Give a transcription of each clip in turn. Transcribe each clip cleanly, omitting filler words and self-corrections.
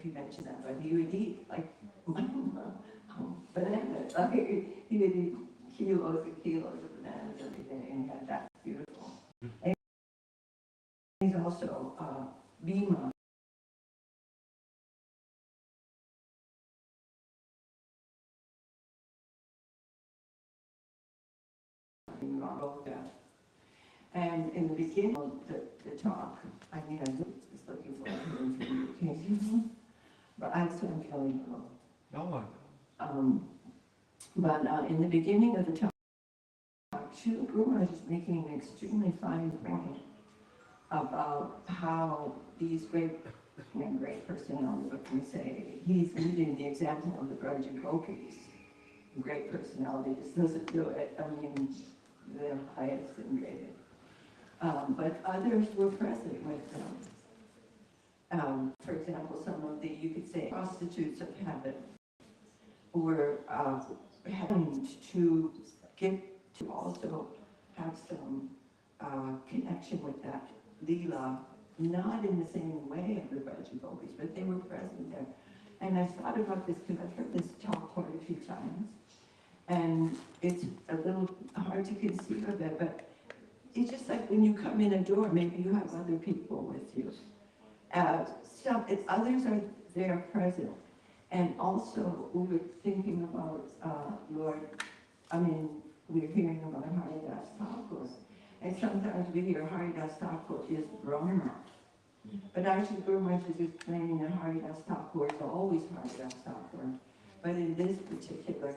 if you mentioned that, but he would eat like bananas. Like he would eat kilos and kilos of bananas every day, and he had that beautiful. And he's also Bhima. And in the beginning of the talk, I mean, I was looking for information, but I'm still feeling low. No. But in the beginning of the talk, Srila Guru is making an extremely fine point about how these great personalities, what can we say, he's using the example of the Braja Gopis. Great personality just doesn't do it. I mean, they're highest and greatest. But others were present with them. For example, some of the, you could say, prostitutes of heaven were having to get to also have some connection with that Leela, not in the same way of the Braja Gopis, but they were present there. And I thought about this because I've heard this talk quite a few times, and it's a little hard to conceive of it, but it's just like when you come in a door, maybe you have other people with you. Others are there present. And also, we were thinking about, we're hearing about Haridas Thakur. And sometimes we hear Haridas Thakur is Brahma. But actually, Guru Maharaj is explaining that Haridas Thakur is always Haridas Thakur. But in this particular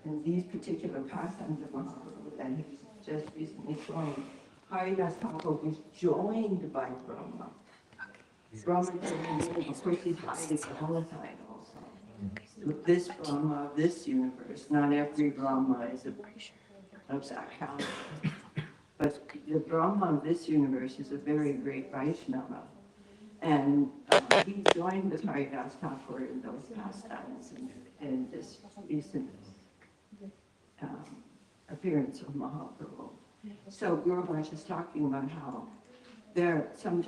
in these particular pastimes of Mahaprabhu that he's just recently joined, Haridas Thakur was joined by Brahma. Brahma, of course, he's highly qualified also. This Brahma of this universe, not every Brahma is of that caliber. But the Brahma of this universe is a very great Vaishnava. And he joined with Haridas Thakur in those pastimes and this recent appearance of Mahaprabhu. So Guru Maharaj is talking about how there are some,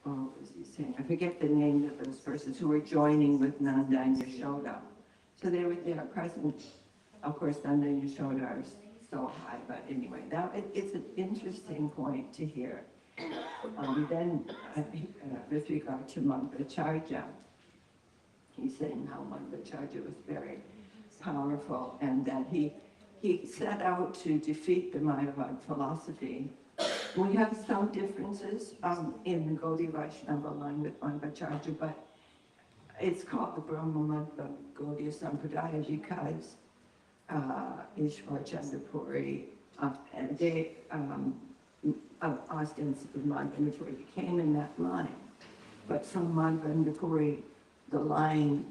what was he saying? I forget the name of those persons who were joining with Nanda and Yashoda. So they were present. Of course, Nanda and Yashoda are so high, but anyway, it's an interesting point to hear. Then, with regard to Madhvacharya, he's saying how Madhvacharya was very powerful and that he set out to defeat the Mayavad philosophy. We have some differences in the Gaudiya Vaishnava line with Madhvacharya, but it's called the Brahma Madhva Gaudiya Sampradaya because Ishwar Chandapuri and they ostensibly Madhvacharya came in that line. But from Madhvacharya, the line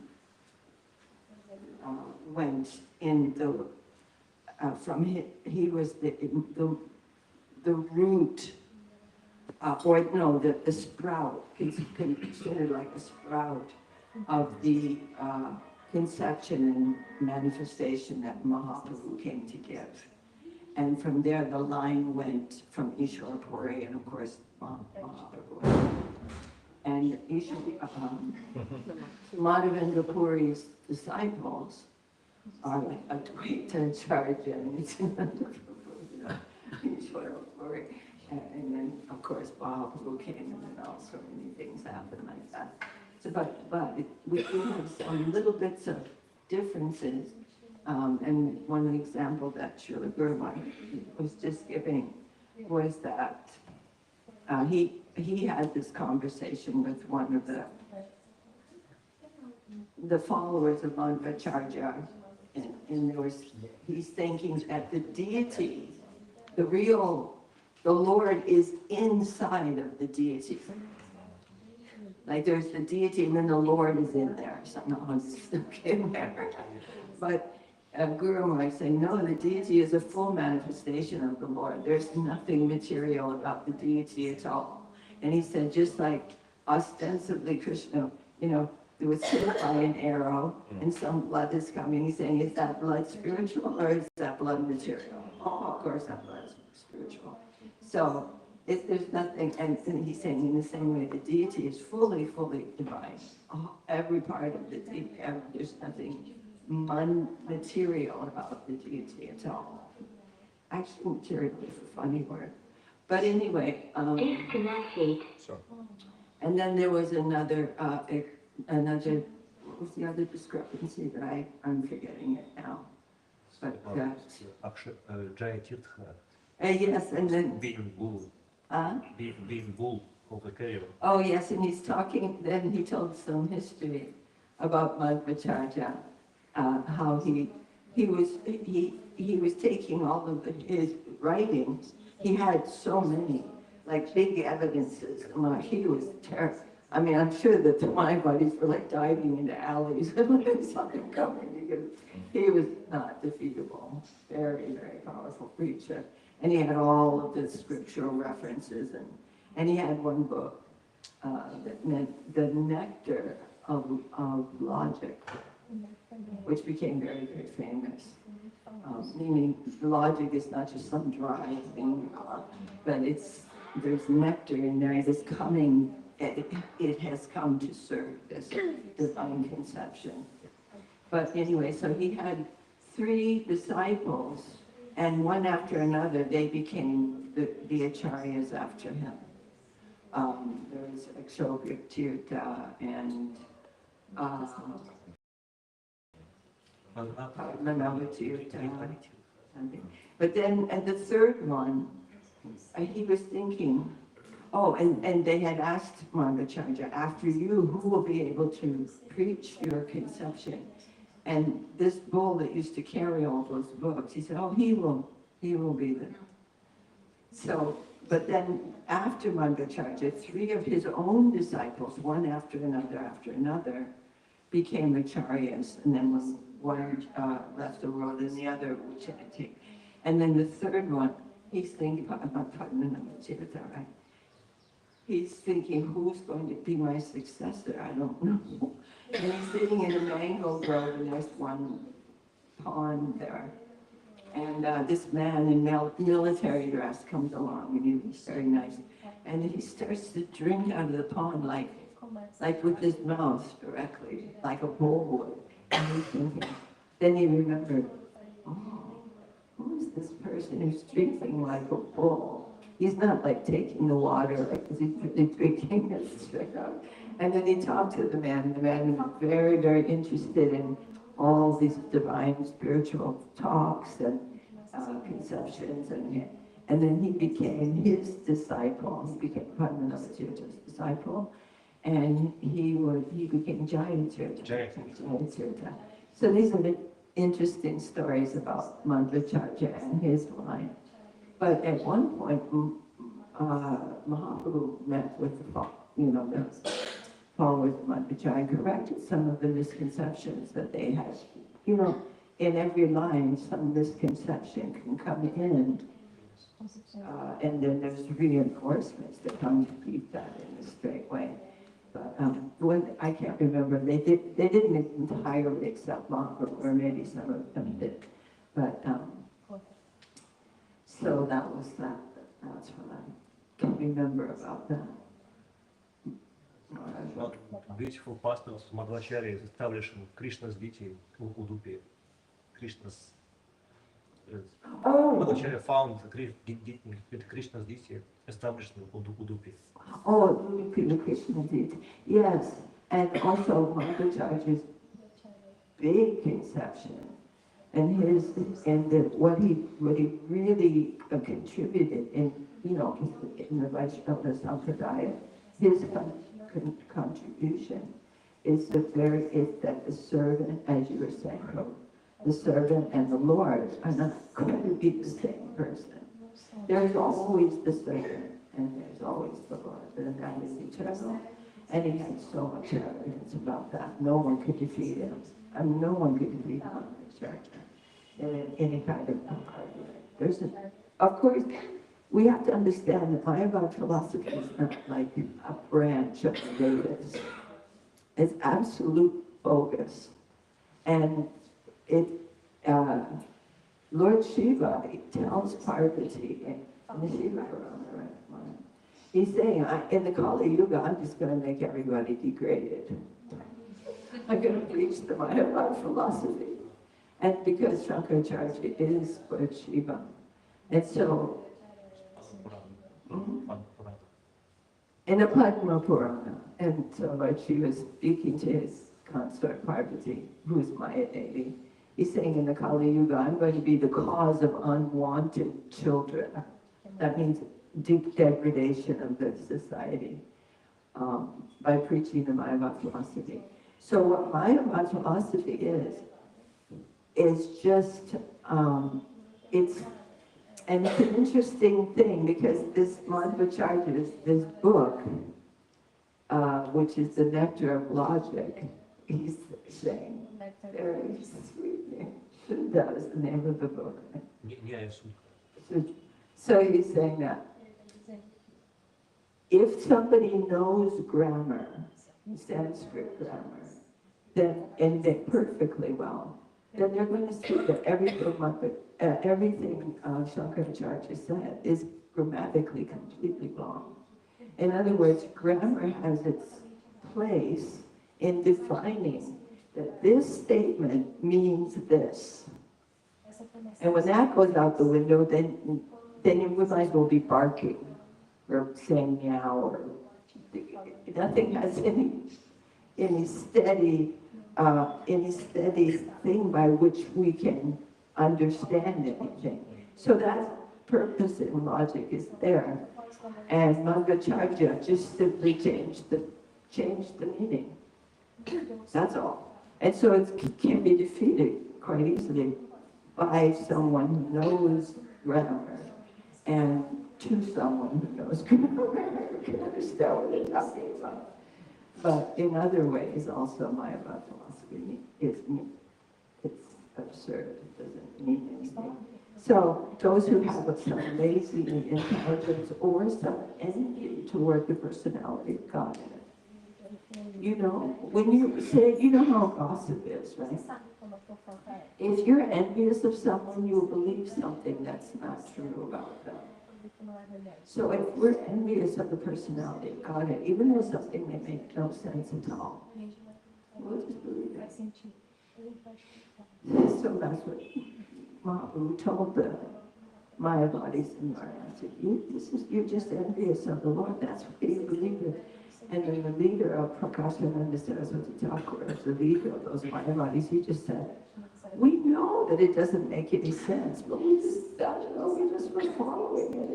went in the, he was the root, the sprout, considered like a sprout of the conception and manifestation that Mahaprabhu came to give. And from there, the line went from Ishwar Puri and, of course, Mahaprabhu. And Madhavendra Puri's disciples are like Advaita Acharya and Nityananda Prabhu, Ishwar Puri. And then, of course, Mahaprabhu came, and then also many things happened like that. So, but we have some little bits of differences. And one example that Srila Guru Maharaj was just giving was that he had this conversation with one of the followers of Madhvacharya, and he's thinking that the deity, the Lord is inside of the deity. Like there's the deity and then the Lord is in there. Somehow it's okay there. But Guru Maharaj saying, no, the deity is a full manifestation of the Lord. There's nothing material about the deity at all. And he said, just like ostensibly Krishna, there was hit by an arrow and some blood is coming. He's saying, is that blood spiritual or is that blood material? Oh, of course that blood is spiritual. So There's nothing, and he's saying in the same way, the deity is fully, fully divine. Every part of the deity, there's nothing material about the deity at all. Actually, material is a funny word. But anyway, and then there was another, what was the other discrepancy that I'm forgetting it now. But, yes, and then... Being bull of the chaos. Oh yes, and he's talking, then he told some history about Madhvacharya, how he was taking all of his writings. He had so many, like big evidences. He was terrible. I mean, I'm sure that my buddies were like diving into alleys and something coming because he was not defeatable. Very, very powerful preacher. And he had all of the scriptural references, and he had one book that meant the nectar of logic, which became very, very famous. Meaning logic is not just some dry thing, but there's nectar in there. It is coming. It has come to serve this divine conception. But anyway, so he had 3 disciples. And one after another, they became the acharyas after him. There was Akshobhya and Manavatirtha. But then, and the third one, he was thinking, and they had asked Madhvacharya, after you, who will be able to preach your conception? And this bull that used to carry all those books, he said, he will be there. So, but then after Madhvacharya, 3 of his own disciples, one after another, became acharyas. And then one left the world and the other would take. And then the third one, he's thinking, right? He's thinking, who's going to be my successor? I don't know. And he's sitting in a mango grove, and there's one pond there. And this man in military dress comes along, and he's very nice. And he starts to drink out of the pond like with his mouth directly, like a bull would. And he's thinking, then he remembered, who is this person who's drinking like a bull? He's not like taking the water, like he's drinking it straight up. And then he talked to the man. The man was very, very interested in all these divine spiritual talks and conceptions. And then he became his disciple. He became Padmanabhatirtha's disciple. And he became Jayatirtha. So these are the interesting stories about Madhvacharya and his life. But at one point, Mahaprabhu met with the followers of Madhvacharya and corrected some of the misconceptions that they had. In every line, some misconception can come in, and then there's reinforcements that come to keep that in a straight way. But I can't remember, they didn't entirely accept Mahaprabhu, or maybe some of them did. But so that was that. That's what I can remember about that. Well, beautiful pastors Madhvacharya is establishing Krishna's deity in Udupi. Madhvacharya found Krishna's deity established in Udupi. Udupi, the Krishna deity. Yes, and also Madhvacharya's big conception. And what he really contributed in the Vaishnava Sampradaya, his contribution is that the servant, as you were saying, the servant and the Lord are not going to be the same person. There's always the servant and there's always the Lord, and that is eternal. And he had so much evidence about that. No one could defeat him. I mean, no one could defeat him in any kind of argument. Of course, we have to understand that Mayavad philosophy is not like a branch of the Vedas. It's absolute bogus. And Lord Shiva tells Parvati in the Shiva Purana, right? He's saying, in the Kali Yuga, I'm just going to make everybody degraded. I'm going to preach the Mayavad philosophy. And because Shankaracharya is Lord Shiva. And so, in the Padma Purana, and so Lord Shiva is speaking to his consort Parvati, who is Maya Devi. He's saying in the Kali Yuga, I'm going to be the cause of unwanted children. That means deep degradation of the society by preaching the Mayavad philosophy. So what Mayavad philosophy is just, it's an interesting thing because this Madhvacharya, this book, which is the nectar of logic, he's saying, very sweet. That was the name of the book. So he's saying that if somebody knows grammar, Sanskrit grammar, then, and they perfectly well, then they're going to see that everything Shankaracharya said is grammatically completely wrong. In other words, grammar has its place in defining that this statement means this. And when that goes out the window, then you might as well be barking or saying meow, or nothing has any steady thing by which we can understand anything. So that purpose in logic is there. And Madhvacharya just simply changed the meaning. That's all. And so it can be defeated quite easily by someone who knows grammar and to someone who knows grammar can understand what they're talking about. But in other ways, also, Mayavad philosophy it's absurd. It doesn't mean anything. So those who have some lazy intelligence or some envy toward the personality of God, you know, when you say, you know how gossip is, right? If you're envious of someone, you'll believe something that's not true about them. So if we're envious of the personality of God, even though something may make no sense at all, we'll just believe it. So that's what Mahaprabhu told the Mayavadis in Varanasi. You're just envious of the Lord. That's what you believe in. And then the leader of Prakashananda Saraswati Thakur, the leader of those Mayavadis, he just said, we know that it doesn't make any sense, but we just, I don't know, we just were following it.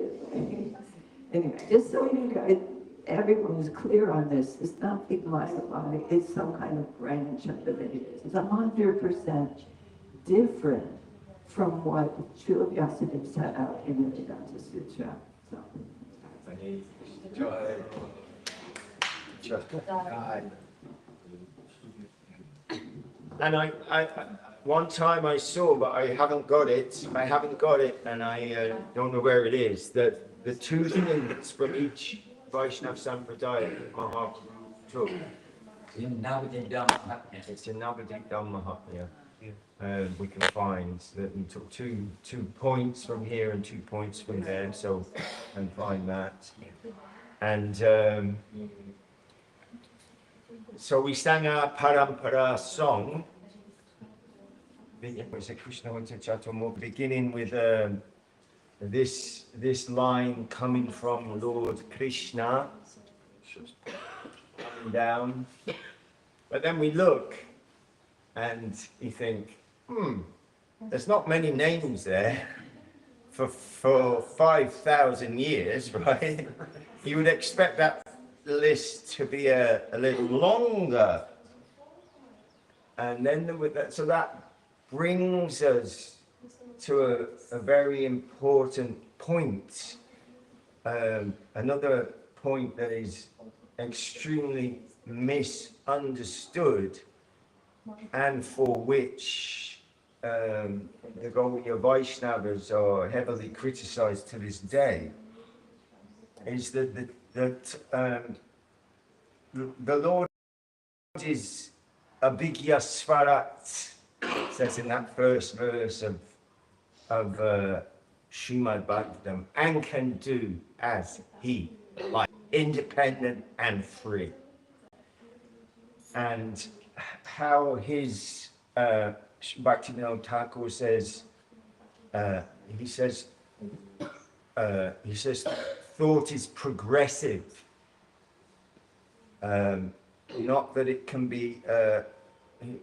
Anyway, just so you guys, everyone is clear on this, it's not big Mayavadi, it's some kind of branch of the Vedas. It's 100% different from what Srila Vyasadeva set out in the Vedanta Sutra. So. And I one time I saw, but I haven't got it, and I don't know where it is, that the two things from each Vaishnava Sampradaya Mahaprabhu took. It's in Navadip Mahatmya. We can find that we took two points from here and 2 points from there, so and find that. And so we sang our Parampara song, beginning with this line coming from Lord Krishna, coming down. But then we look and you think, there's not many names there for 5,000 years, right? You would expect that list to be a little longer. And then so that brings us to a very important point. Another point that is extremely misunderstood and for which the Gaudiya Vaishnavas are heavily criticized to this day is that the Lord is Abhigya Svarat, says in that first verse of Srimad Bhagavatam, and can do as he like independent and free. And how his Bhaktivinoda Thakur says, he says, thought is progressive. Not that it can be,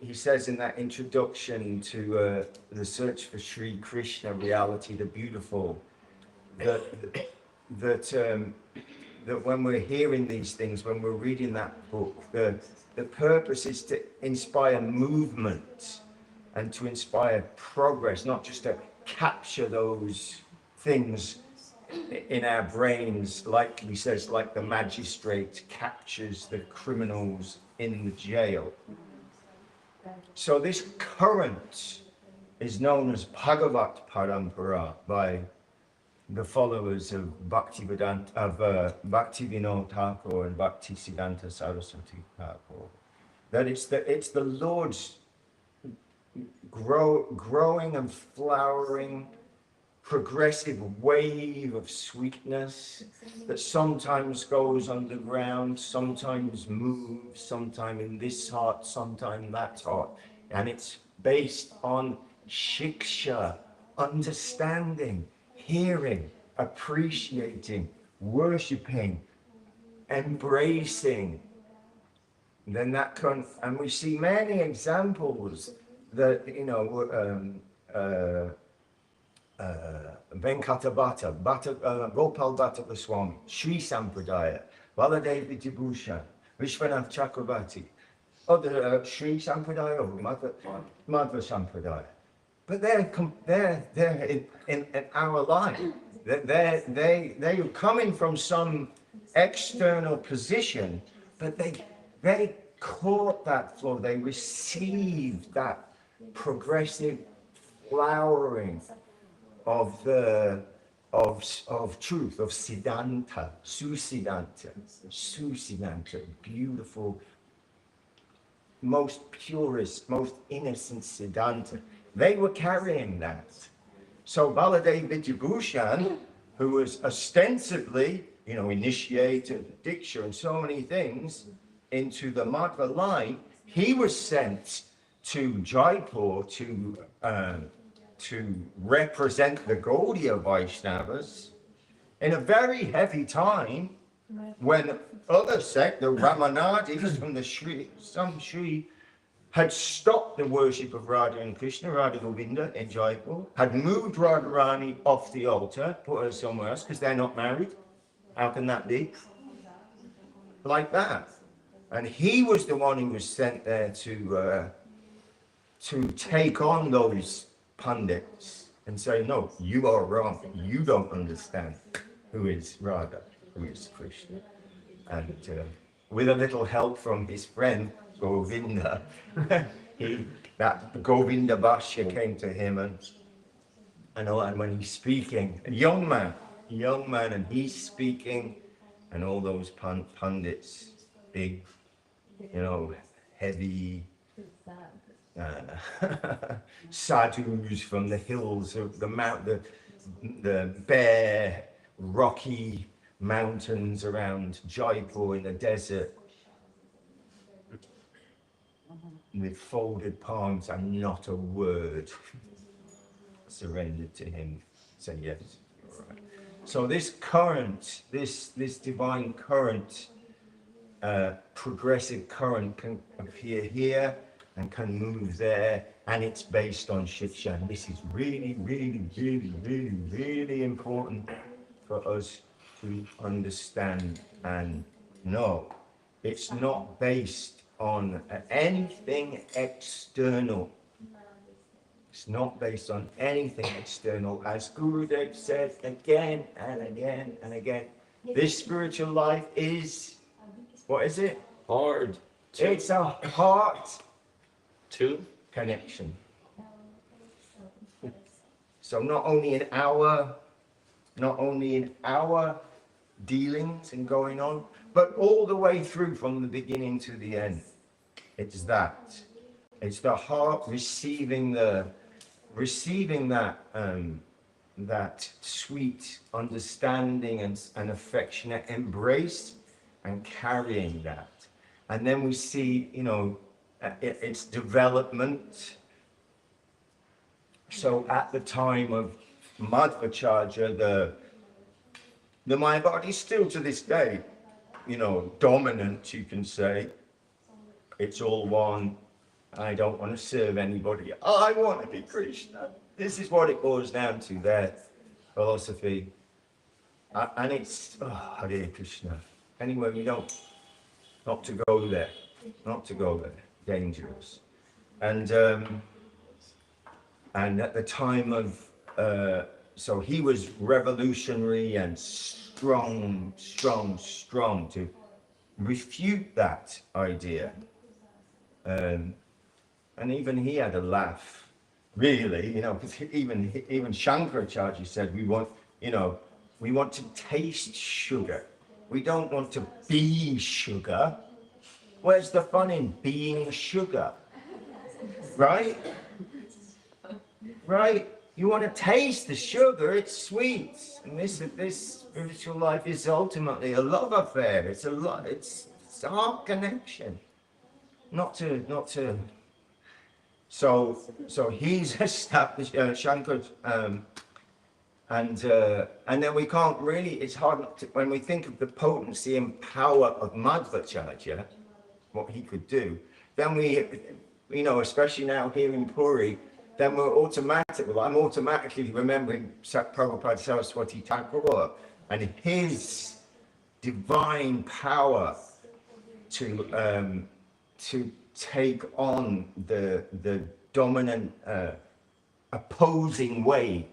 he says in that introduction to the search for Sri Krishna, reality, the beautiful, that when we're hearing these things, when we're reading that book, the purpose is to inspire movement and to inspire progress, not just to capture those things in our brains, like he says, like the magistrate captures the criminals in the jail. So this current is known as Bhagavat Parampara by the followers of Bhaktivinoda Thakur and Bhaktisiddhanta Saraswati Thakur. That it's the Lord's growing and flowering progressive wave of sweetness that sometimes goes underground, sometimes moves, sometimes in this heart, sometimes that heart. And it's based on shiksha, understanding, hearing, appreciating, worshipping, embracing. And then that can, and we see many examples that, you know, Venkata Gopal Bhatta Goswami, Sri Sampradaya, Baladev Vidyabhushan, Vishwanath Chakravarti, other Sri Sampradaya or Madhva Sampradaya. But they're in our life. They're coming from some external position, but they caught that flow. They received that progressive flowering of truth, of Siddhanta, Susiddhanta, beautiful, most purest, most innocent Siddhanta. They were carrying that. So Baladev Vidyabhushan, who was ostensibly, you know, initiated Diksha and so many things into the Madhva line, he was sent to Jaipur to represent the Gaudiya Vaishnavas in a very heavy time when other sect, the Ramanadis from the Sri, had stopped the worship of Radha and Krishna, Radha Govinda in Jaipur, had moved Radharani off the altar, put her somewhere else, because they're not married. How can that be? Like that. And he was the one who was sent there to take on those pundits and say, no, you are wrong. You don't understand who is Radha, who is Krishna. And with a little help from his friend, Govinda, that Govinda Bhashya came to him and when he's speaking, a young man, and he's speaking, and all those pundits, big, you know, heavy sadhus from the hills of the bare, rocky mountains around Jaipur in the desert, with folded palms and not a word, surrendered to him, said yes, you're right. So this current, this divine current, progressive current can appear here and can move there, and it's based on shiksha. And this is really, really, really, really, really important for us to understand and know. It's not based on anything external. It's not based on anything external. As Gurudev said again and again and again, this spiritual life is, what is it? Hard. It's a heart Two. connection. So not only in our dealings and going on, but all the way through from the beginning to the end. It's that. It's the heart receiving that that sweet understanding and affectionate embrace and carrying that. And then we see, you know, its development. So at the time of Madhvacharya, the Mayavadi is still to this day, you know, dominant, you can say. It's all one. I don't want to serve anybody. I want to be Krishna. This is what it boils down to, their philosophy. And it's, oh, Hare Krishna. Anyway, we don't, not to go there. Not to go there. Dangerous. And at the time of, so he was revolutionary and strong to refute that idea. And even he had a laugh, really, you know, because even Shankaracharya said, we want, you know, we want to taste sugar. We don't want to be sugar. Where's the fun in being sugar? Right? Right? You want to taste the sugar, it's sweet. And this spiritual life is ultimately a love affair. It's it's our connection. Not to. So he's established Shankar, and then we can't really. It's hard not to, when we think of the potency and power of Madhvacharya, what he could do. Then we, you know, especially now here in Puri, then I'm automatically remembering Prabhupada Saraswati Thakur and his divine power to take on the dominant opposing wave,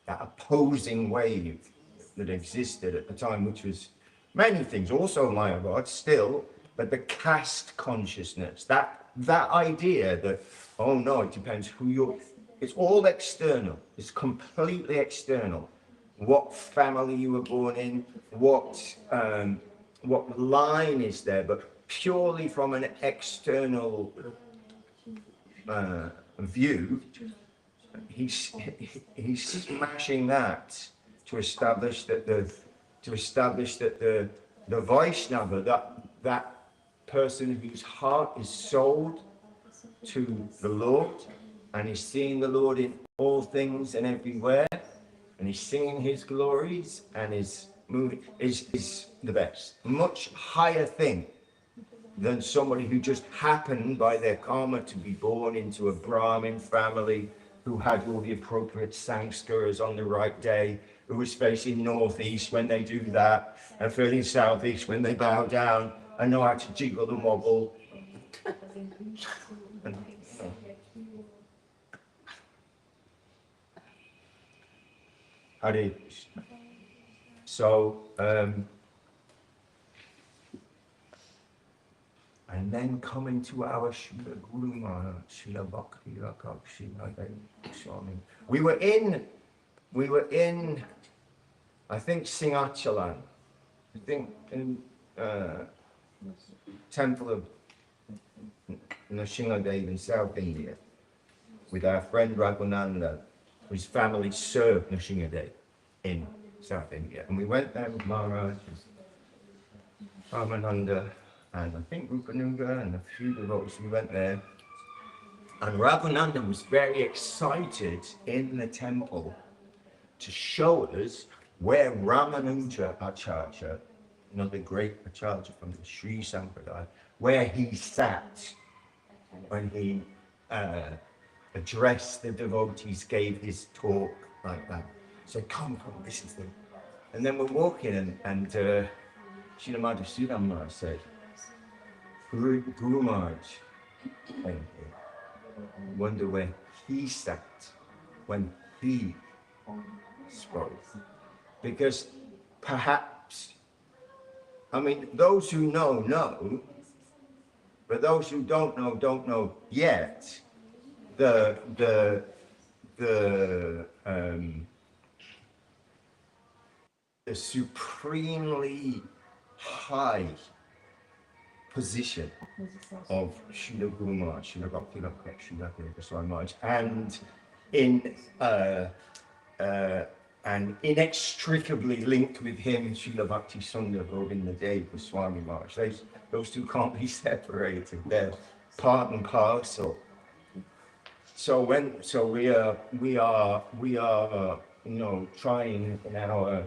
that opposing wave that existed at the time, which was many things, also Mayavad still, but the caste consciousness, that idea that, oh no, it depends who you're, it's all external, it's completely external. What family you were born in, what line is there, but purely from an external view, he's smashing that to establish that the Vaishnava, that person whose heart is sold to the Lord, and he's seeing the Lord in all things and everywhere, and he's singing his glories, and is moving, is the best. Much higher thing than somebody who just happened by their karma to be born into a Brahmin family, who had all the appropriate sanskaras on the right day, who was facing northeast when they do that, and facing southeast when they bow down, and know how to jiggle and wobble. And, Hare Krishna. So, and then coming to our Srila Guru Maharaj, Srila Bhakti Swami. We were in, I think, Singhachalan. I think in temple of Nrsimhadev in South India, with our friend Raghunanda, whose family served Nrsimhadev in South India. And we went there with Maharaj, Ramananda, and I think Rupanuga and a few devotees. We went there, and Raghunanda was very excited in the temple to show us where Ramanuja Acharya, you know, the great Acharya from the Sri Sampradaya, where he sat when he addressed the devotees, gave his talk like that. So come, this is the. And then we're walking, and Srila Madhusudan Maharaj said, Guru Maharaj, wonder where he sat when he spoke. Because perhaps, I mean, those who know, but those who don't know yet the supremely high position of Srila Guru Maharaj, Srila Bhakti Swami Maharaj, and in and inextricably linked with him, Srila Bhakti Sundar Govinda Dev Swami Maharaj. Those two can't be separated. They're part and parcel. So we are trying in our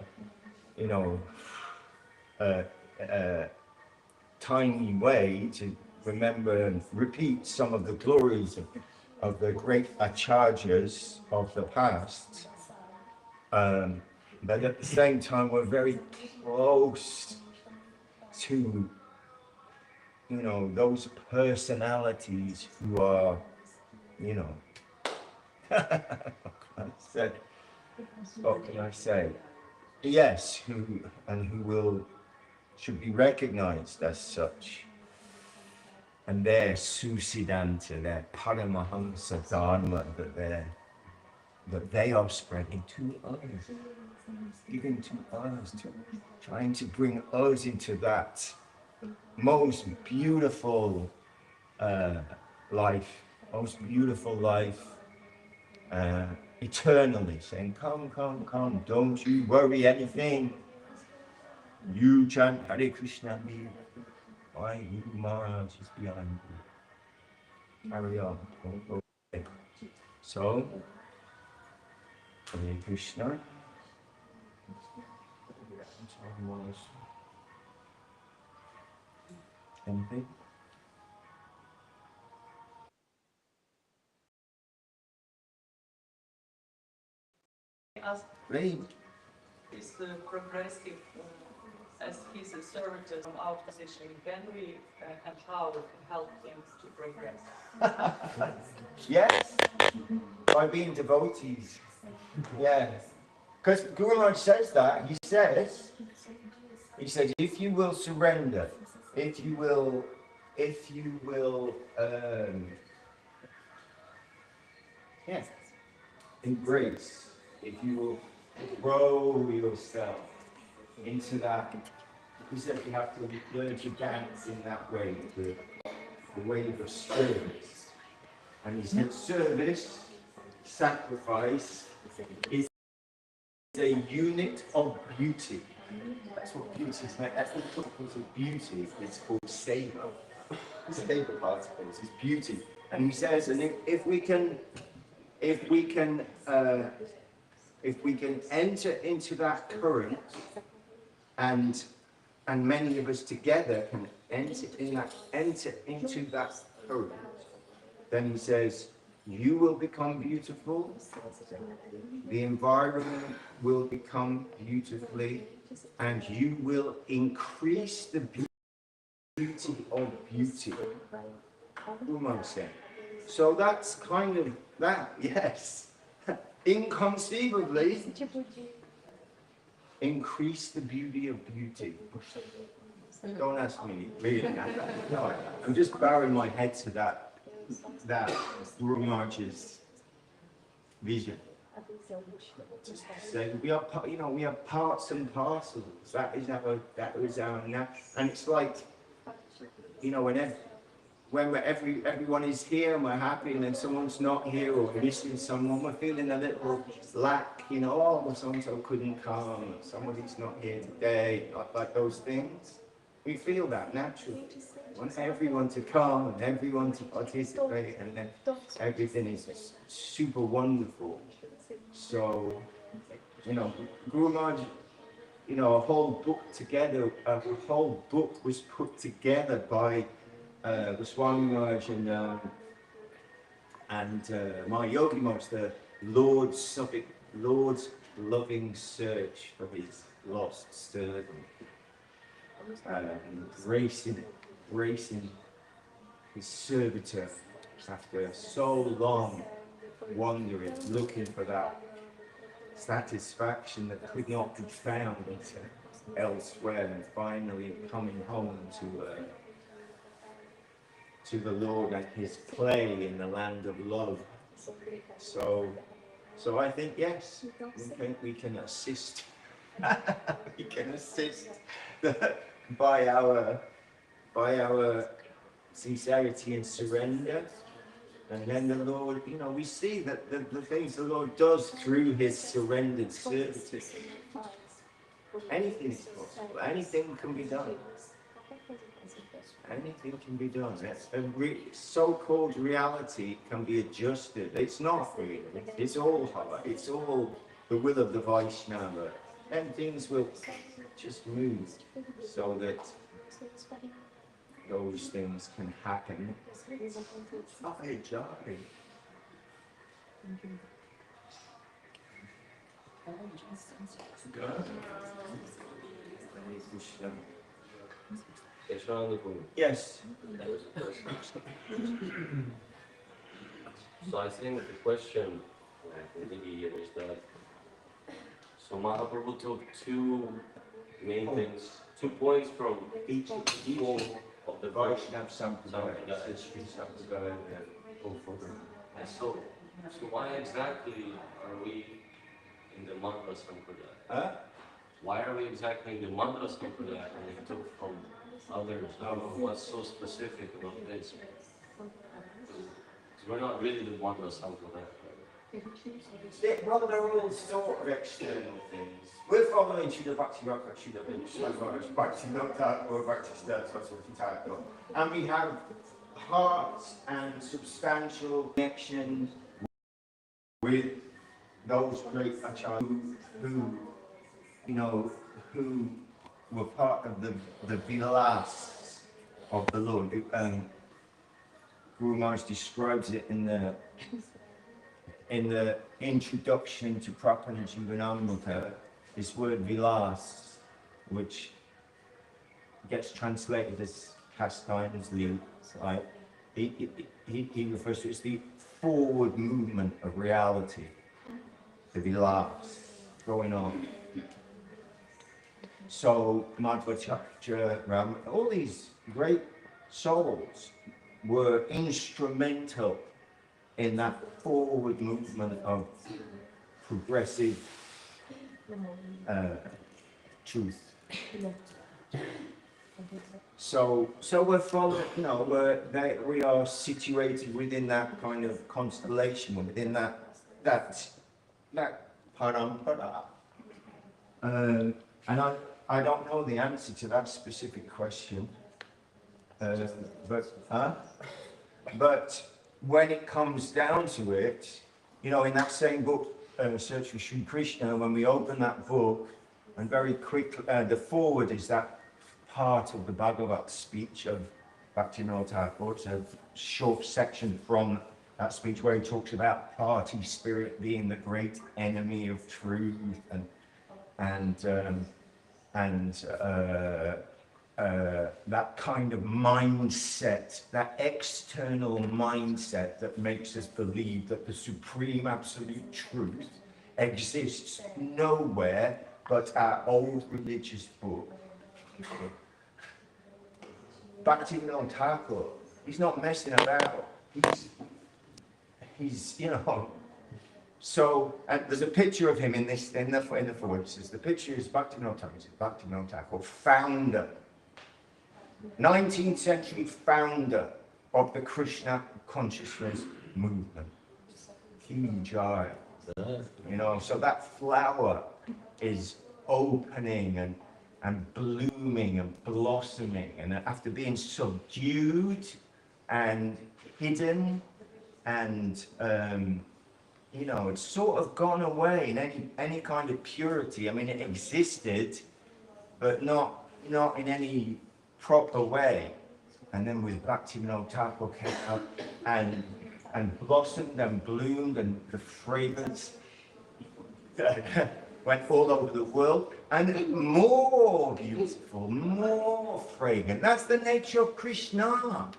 tiny way to remember and repeat some of the glories of the great acharyas of the past. But at the same time, we're very close to, those personalities who are, what can I say? Yes, who should be recognized as such. And their Susiddhanta, their Paramahamsa Dharma that they are spreading to others, giving to us, trying to bring us into that most beautiful life, eternally, saying, come, don't you worry anything. You chant Hare Krishna, my Guru Maharaj is behind you. Carry on. Okay. So, Hare Krishna. Anything? Great. Is the progressive, as he's a servant from our position, can we and how we can help him to progress? Yes, by being devotees. Yes. Because Guru Maharaj says that. He says, if you will surrender, if you will embrace, if you will grow yourself into that, he said you have to learn to dance in that way, the wave of service. And he said service, sacrifice, is a unit of beauty. That's what beauty is meant. That's what particles of beauty is called savor. Savor particles is beauty. And he says, and if we can enter into that current, and many of us together can enter into that current, then he says, you will become beautiful, the environment will become beautifully, and you will increase the beauty of beauty. So that's kind of that, yes. Inconceivably, increase the beauty of beauty. Don't ask me, really. No, I'm just bowing my head to that Guru Maharaj's vision. Just say we are parts and parcels. That is our and it's like, when everyone is here and we're happy, and then someone's not here or we're missing someone, we're feeling a little lack, so-and-so couldn't come, somebody's not here today, like those things. We feel that naturally. We want everyone to come and everyone to participate, and then everything is super wonderful. So, Guru Maharaj, a whole book was put together by the Swami Maharaj and my Yogi Maharaj, the Lord's loving search for his lost servant. Embracing his servitor after so long wandering, looking for that satisfaction that could not be found elsewhere, and finally coming home to the Lord and his play in the land of love. So I think, yes, we can assist. We can assist by our sincerity and surrender, And then the Lord, you know, we see that the things the Lord does through his surrendered services. Anything is possible. Anything can be done. Anything can be done. So-called reality can be adjusted. It's not really. It's all hard. It's all the will of the Vaishnava. And things will just move so that those things can happen. Oh, hey, Charlie. Yes. So I think the question maybe here is that so Mahaprabhu took two main things, 2 points from Each of the Vaishnava Sampradaya. Sampradaya, history Sampradaya, and all for them. And so why exactly are we in the mantra Sampradaya? Huh? Why are we exactly in the mantra Sampradaya and we took from others? What's so specific about this? Because we're not really the mantra Sampradaya. Well, they're all sort of external things. We're following Srila Bhakti Bhakti Nota or Bhakti Stata, and we have hearts and substantial connections with those great acharyas who, you know, who were part of the vilas of the Lord. Guru Maharaj describes it in the introduction to Prapana Jivanamrita, this word vilas, which gets translated as pastimes, right? He refers to it as the forward movement of reality, the vilas going on. So Madhvacharya, Ram, all these great souls were instrumental in that forward movement of progressive truth. So we're following, you know, we are situated within that kind of constellation, within that parampara. And I don't know the answer to that specific question, but when it comes down to it, you know, in that same book, Search for Sri Krishna, when we open that book, and very quickly, the forward is that part of the Bhagavat speech of Bhaktivinoda Thakur. It's a short section from that speech where he talks about party spirit being the great enemy of truth, and that kind of mindset, that external mindset that makes us believe that the supreme absolute truth exists nowhere but our old religious book. Bhaktivinoda Thakur, he's not messing about. He's you know. So, and there's a picture of him in the forward. It says the picture is Bhaktivinoda Thakur, founder, 19th century founder of the Krishna consciousness movement. Huge eye. You know, so that flower is opening and blooming and blossoming, and after being subdued and hidden and you know, it's sort of gone away in any kind of purity. I mean, it existed, but not in any proper way. And then with Bhaktivinoda Thakur came up and blossomed and bloomed, and the fragrance went all over the world, and more beautiful, more fragrant. That's the nature of Krishna.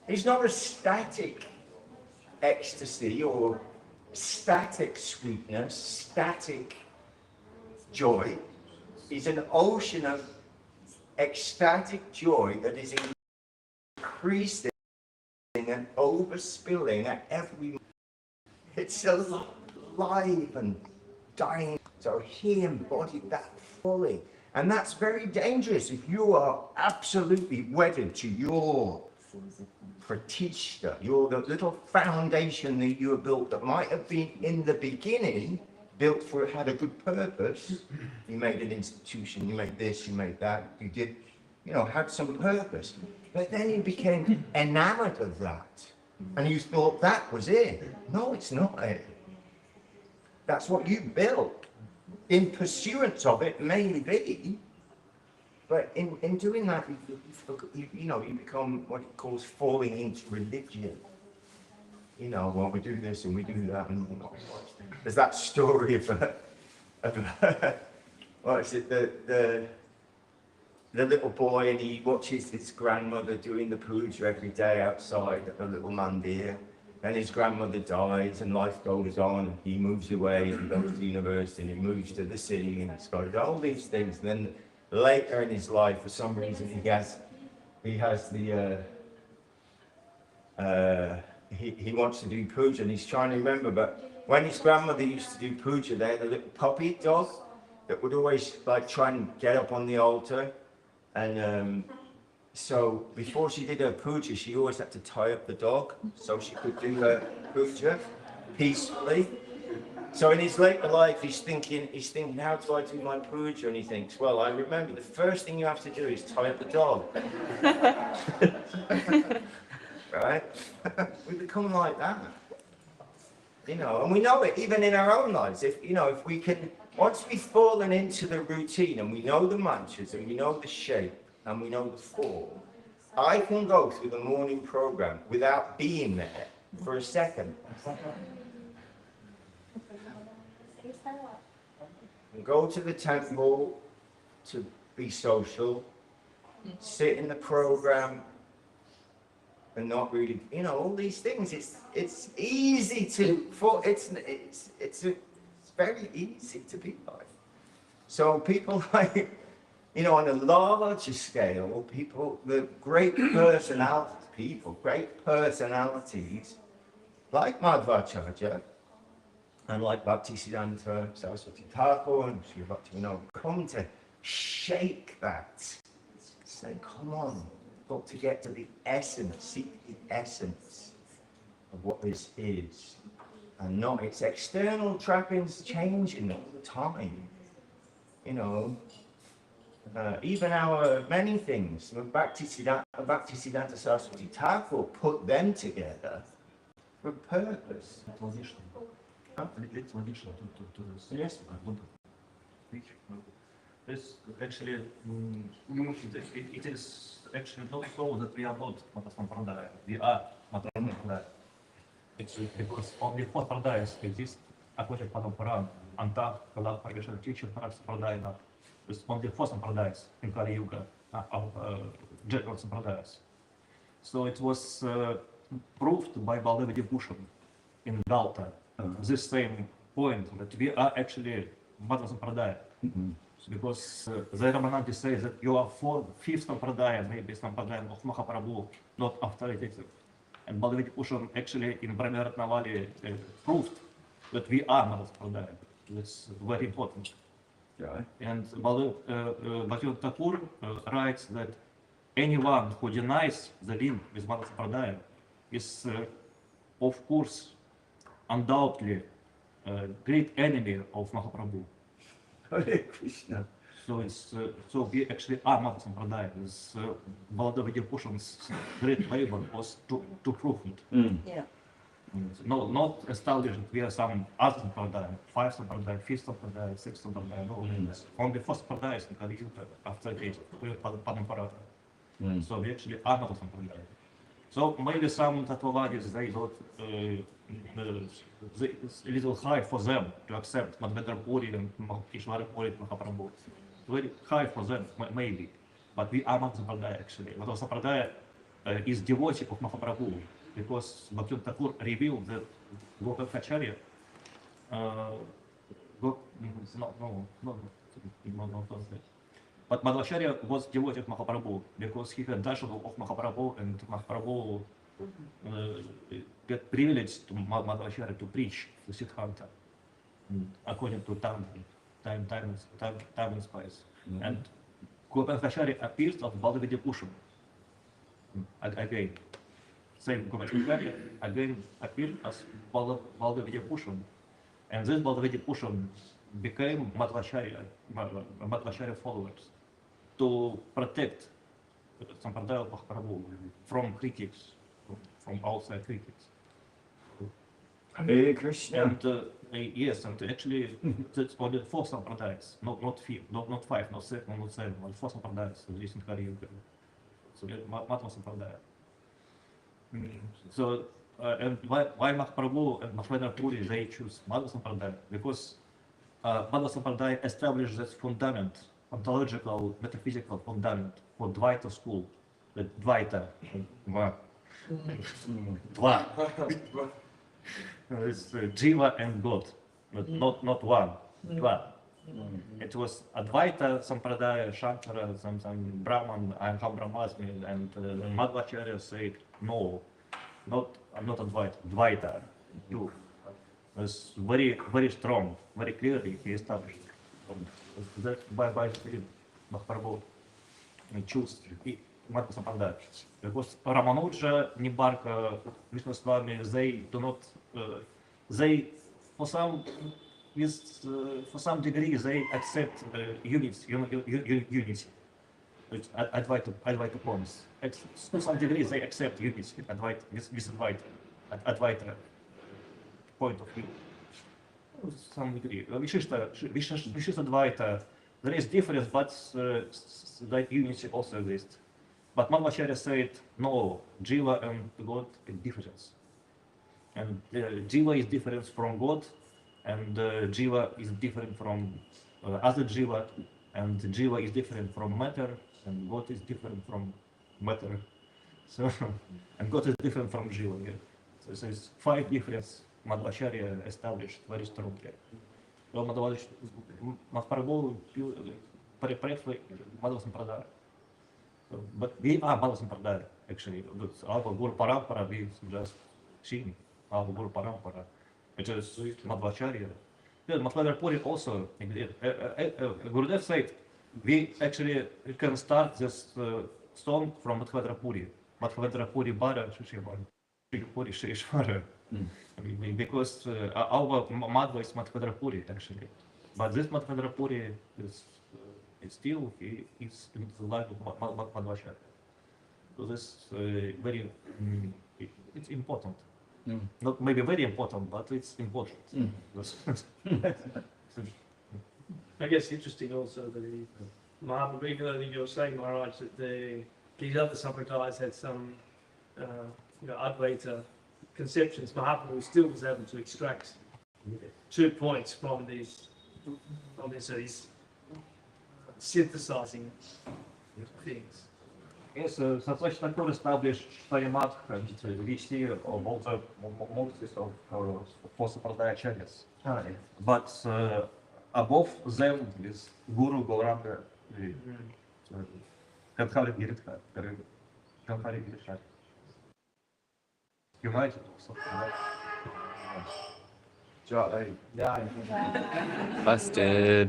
He's not a static ecstasy or static sweetness, static joy. Is an ocean of ecstatic joy that is increasing and overspilling at every moment. It's alive and dying. So he embodied that fully. And that's very dangerous if you are absolutely wedded to your Pratishta, you're the little foundation that you have built that might have been in the beginning built for it had a good purpose. You made an institution, you made this, you made that, you did, had some purpose. But then you became enamored of that. And you thought that was it. No, it's not it. That's what you built. In pursuance of it, maybe. But in doing that, you become what it calls falling into religion. Well, we do this and we do that. And there's that story of what is it, the little boy, and he watches his grandmother doing the puja every day outside at the little mandir. Then his grandmother dies and life goes on, and he moves away and goes to university and he moves to the city and he's got all these things. And then later in his life, for some reason, he wants to do puja and he's trying to remember, but when his grandmother used to do puja, they had a little puppy dog that would always try and get up on the altar. And so before she did her puja, she always had to tie up the dog so she could do her puja peacefully. So in his later life, he's thinking, how do I do my puja? And he thinks, well, I remember the first thing you have to do is tie up the dog. Right? We become like that. And we know it even in our own lives. If we can, once we've fallen into the routine and we know the mantras and we know the shape and we know the form, I can go through the morning program without being there for a second. And go to the temple to be social, sit in the program and not really, all these things. It's easy to, it's very easy to be like. So people on a larger scale, the great personalities, like Madhvacharya, and like Bhaktisiddhanta Saraswati Thakur and Sri Bhakti, come to shake that. Say, come on, got to get to the essence, seek the essence of what this is. And not its external trappings changing all the time. Even our many things, Bhaktisiddhanta Saraswati Thakur put them together for a purpose. Little addition to this. Yes. This actually, it is actually not so that we are not Mata Sampradaya. We are Mata Sampradaya. It's because only 4 Sampradayas exist according to Padam Anta, Kalak, Parveshana teacher, Sampradaya. There's only 4 Sampradayas in Kali Yuga of general Sampradayas. So it was proved by Baldev Bhushan in Galta. This same point that we are actually Mata Sampradaya. Because the Ramananti says that you are 5th Sampradaya, maybe Sampradaya of Mahaprabhu, not authoritative. And Baldev Bhushan actually in Brahmaratnavali proved that we are Mata Sampradaya. That's very important. Yeah. And Bhakti Thakur writes that anyone who denies the link with Mata Sampradaya is, of course, undoubtedly great enemy of Mahaprabhu. Hare Krishna. So so we actually are Mata Sampradaya. Baldev Bhushan's great labor was to prove it. Yeah. No, not establish that we are some other Sampradaya, 5 Sampradaya, 5th Sampradaya, 6th Sampradaya, no. Only 4 Sampradayas in Kali Yuga after Padam. So we actually are Mata Sampradaya. So maybe some Tattvavadis, they thought it's a little high for them to accept Madhvendra Puri and Ishvara Puri and Mahaprabhu. Very high for them, maybe. But we are Mata Sampradaya actually. Mata Sampradaya is devotee of Mahaprabhu because Bhakti Thakur revealed that Gopakacharya but Madhvacharya was devotee of Mahaprabhu because he had darshan of Mahaprabhu, and Mahaprabhu get privilege to Madhvacharya to preach to Siddhanta according to time and space. And Gopakacharya appears of Baldev Bhushan again, same commentary again appeared as Baldavidipushun. And this Baldavidipushun became Madhvacharya followers to protect Sampradaya of Mahaprabhu from critics, from outside critics. Hare Krishna. And yes, and actually, that's only 4 Sampradayas, not 5, not 6, not 7, only 4 Sampradayas exist in Kali Yuga. So, Matma Sampradaya. So, and why Mahaprabhu and Mahvendra Puri, they choose Madhva Sampradaya? Because Madhva Sampradaya established this fundament, ontological, metaphysical fundament for Dvaita school. The Dvaita. Dva. It's Jiva and God, but not one. Dva. It was Advaita Sampradaya, Shankara, some Brahman, and Brahmasmi, and Madhvacharya said, no, not Advaita, Dvaita, you. It was very, very strong, very clearly he established. That's by Mahaprabhu choose Madhva Sampradaya. Because Ramanuja, Nibarka, Vishnu Swami, they do not, they, for some degree, they accept unity. It's Advaita points. To some degree, they accept unity, Advaita point of view. To some degree. Vishishta Advaita, there is difference, but that unity also exists. But Madhvacharya said, no, Jiva and God is difference. And Jiva is different from God, and Jiva is different from other Jiva, and Jiva is different from matter, and God is different from matter. So, and God is different from Jiva. Yeah. So it's 5 differences Madhvacharya established very strongly. So Mahaprabhu preferred Madhva Sampradaya. But we are Madhva Sampradaya, actually. Our Guru Parampara, we just seen our Guru Parampara, which is Madhvacharya. Yeah, Mahvendra Puri also, Gurudev said, we actually can start this song from Madhvendra Puri. Madhvendra Puri Bara, Puri Shishvara. Because our Madhva is Madhvendra Puri, actually. But this Madhvendra Puri is still is in the life of Madhvacharya. So this very, it's important. Not maybe very important, but it's important. I guess interesting also that Mahaprabhu, even though you're saying, Maharaj, that these other sampradayas had some Advaita conceptions, Mahaprabhu still was able to extract 2 points from these synthesizing things. Yes, such Thakur established Parimat and VC of all the multitudes of 4 Sampradaya-acharyas. But above them is Guru Gauranga, Gadhari Giridhar, United also. Busted.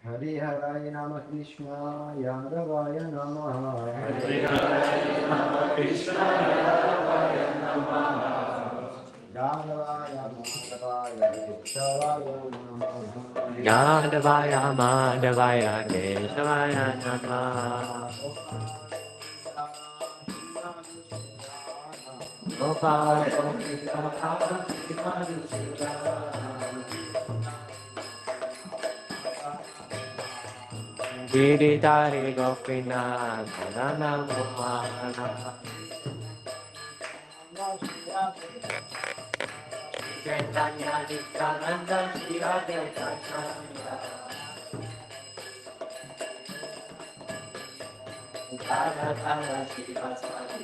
Hari Hari Nama Krishna Yadavaya Namaha. Yadavaya Madhavaya Keshavaya Namaha. Giridhari Gopinath Nana Chaitanya Nityananda Shri Advaita Dada Dada Shri Vaswati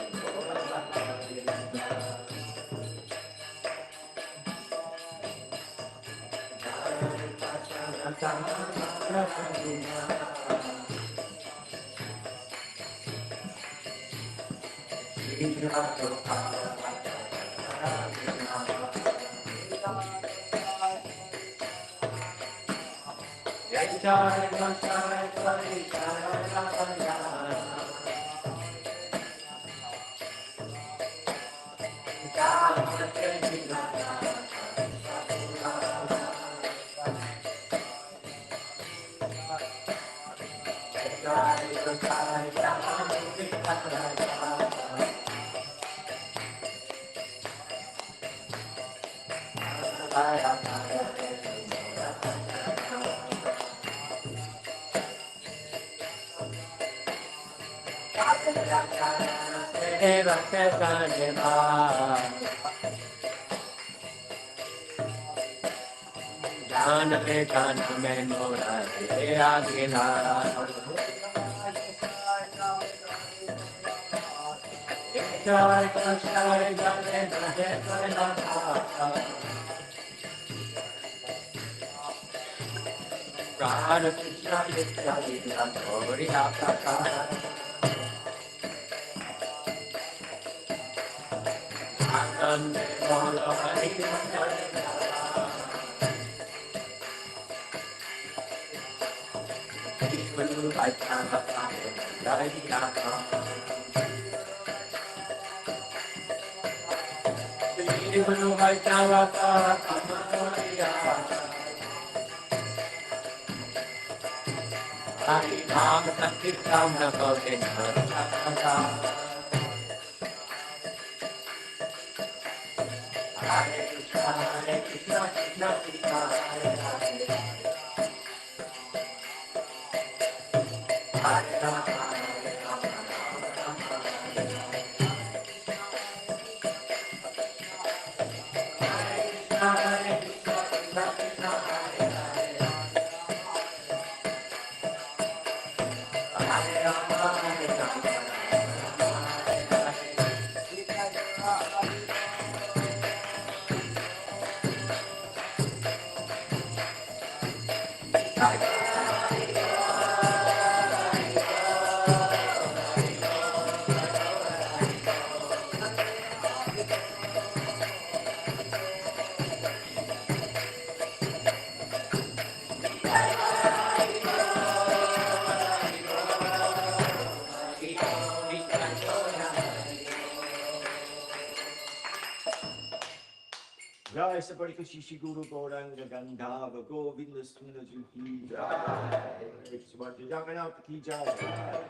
Jai Sabari Shishi Guru Gauranga Gandhava Govinda Sundaji Ki Jai Subhati Jagannath Ki Jai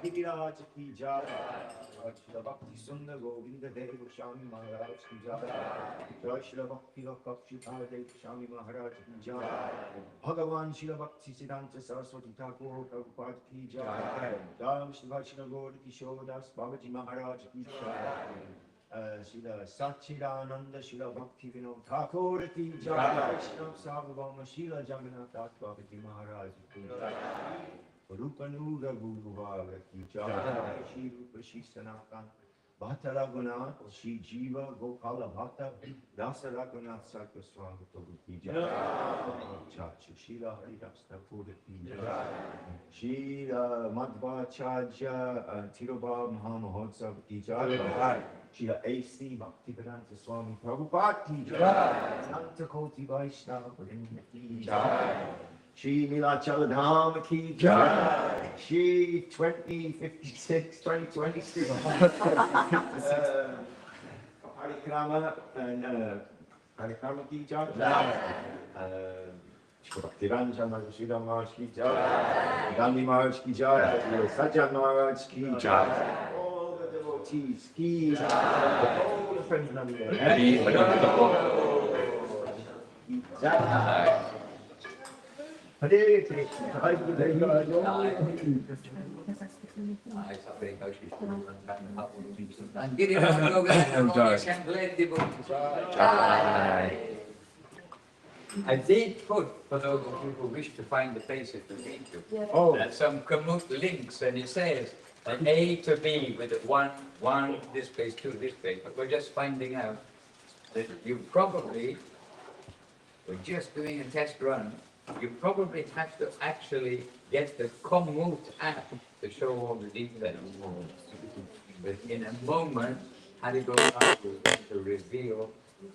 Giriraj Ki Jai Shila Bhakti Sundar Govinda Deva Goswami Maharaj Ki Jai Jai Shila Bhakti Lokapshi Deva Goswami Maharaj Ki Jai Bhagavan Shila Bhakti Siddhanta Saraswati Thakur Prabhupada Ki Jai Jai Shila Shila Gaur Kishore Das Bhagaji Maharaj Ki Jai Shila Satchidananda Shila Bhakti Vinod Thakur Ki Jai Shila Sarvabhauma Shila Jagannath Das Bhagati Maharaj Ki Jai Rupanuga Guru Bhava Ki Jai Shri Rupa Shri Sanatan Bhatta Raghunath Shri Jiva Gopala Bhatta Dasa Raghunath Sarvaswami Prabhu Ki Jai Chacha Shila Haridas Thakur Ki Jai Shila Madhvacharya Tirobha Mahamahotsav Ki Jai Shila A.C. Bhaktivedanta Swami Prabhupada Ki Jai Santa Koti Vaishnava Vrinda Ki Jai Shri Nilachala Ki Jai Shri 2056, 2026 Parikrama and Parikrama Ki Jai Shri Bhaktivedanta Madhusudha Maharaj Ki Jai Gandhi Maharaj Ki Jai Sajjan Maharaj Ki Jai devotees Ki Jai all the friends and Jai Hare Krishna Hare I did put, for those of you who wish to find the places to read to, Oh, some Kamut links, and it says A to B with one, this place, two, this place. But we're just finding out that you probably, we're just doing a test run, you probably have to actually get the Komoot app to show all the details. But in a moment, Hari Gopal will reveal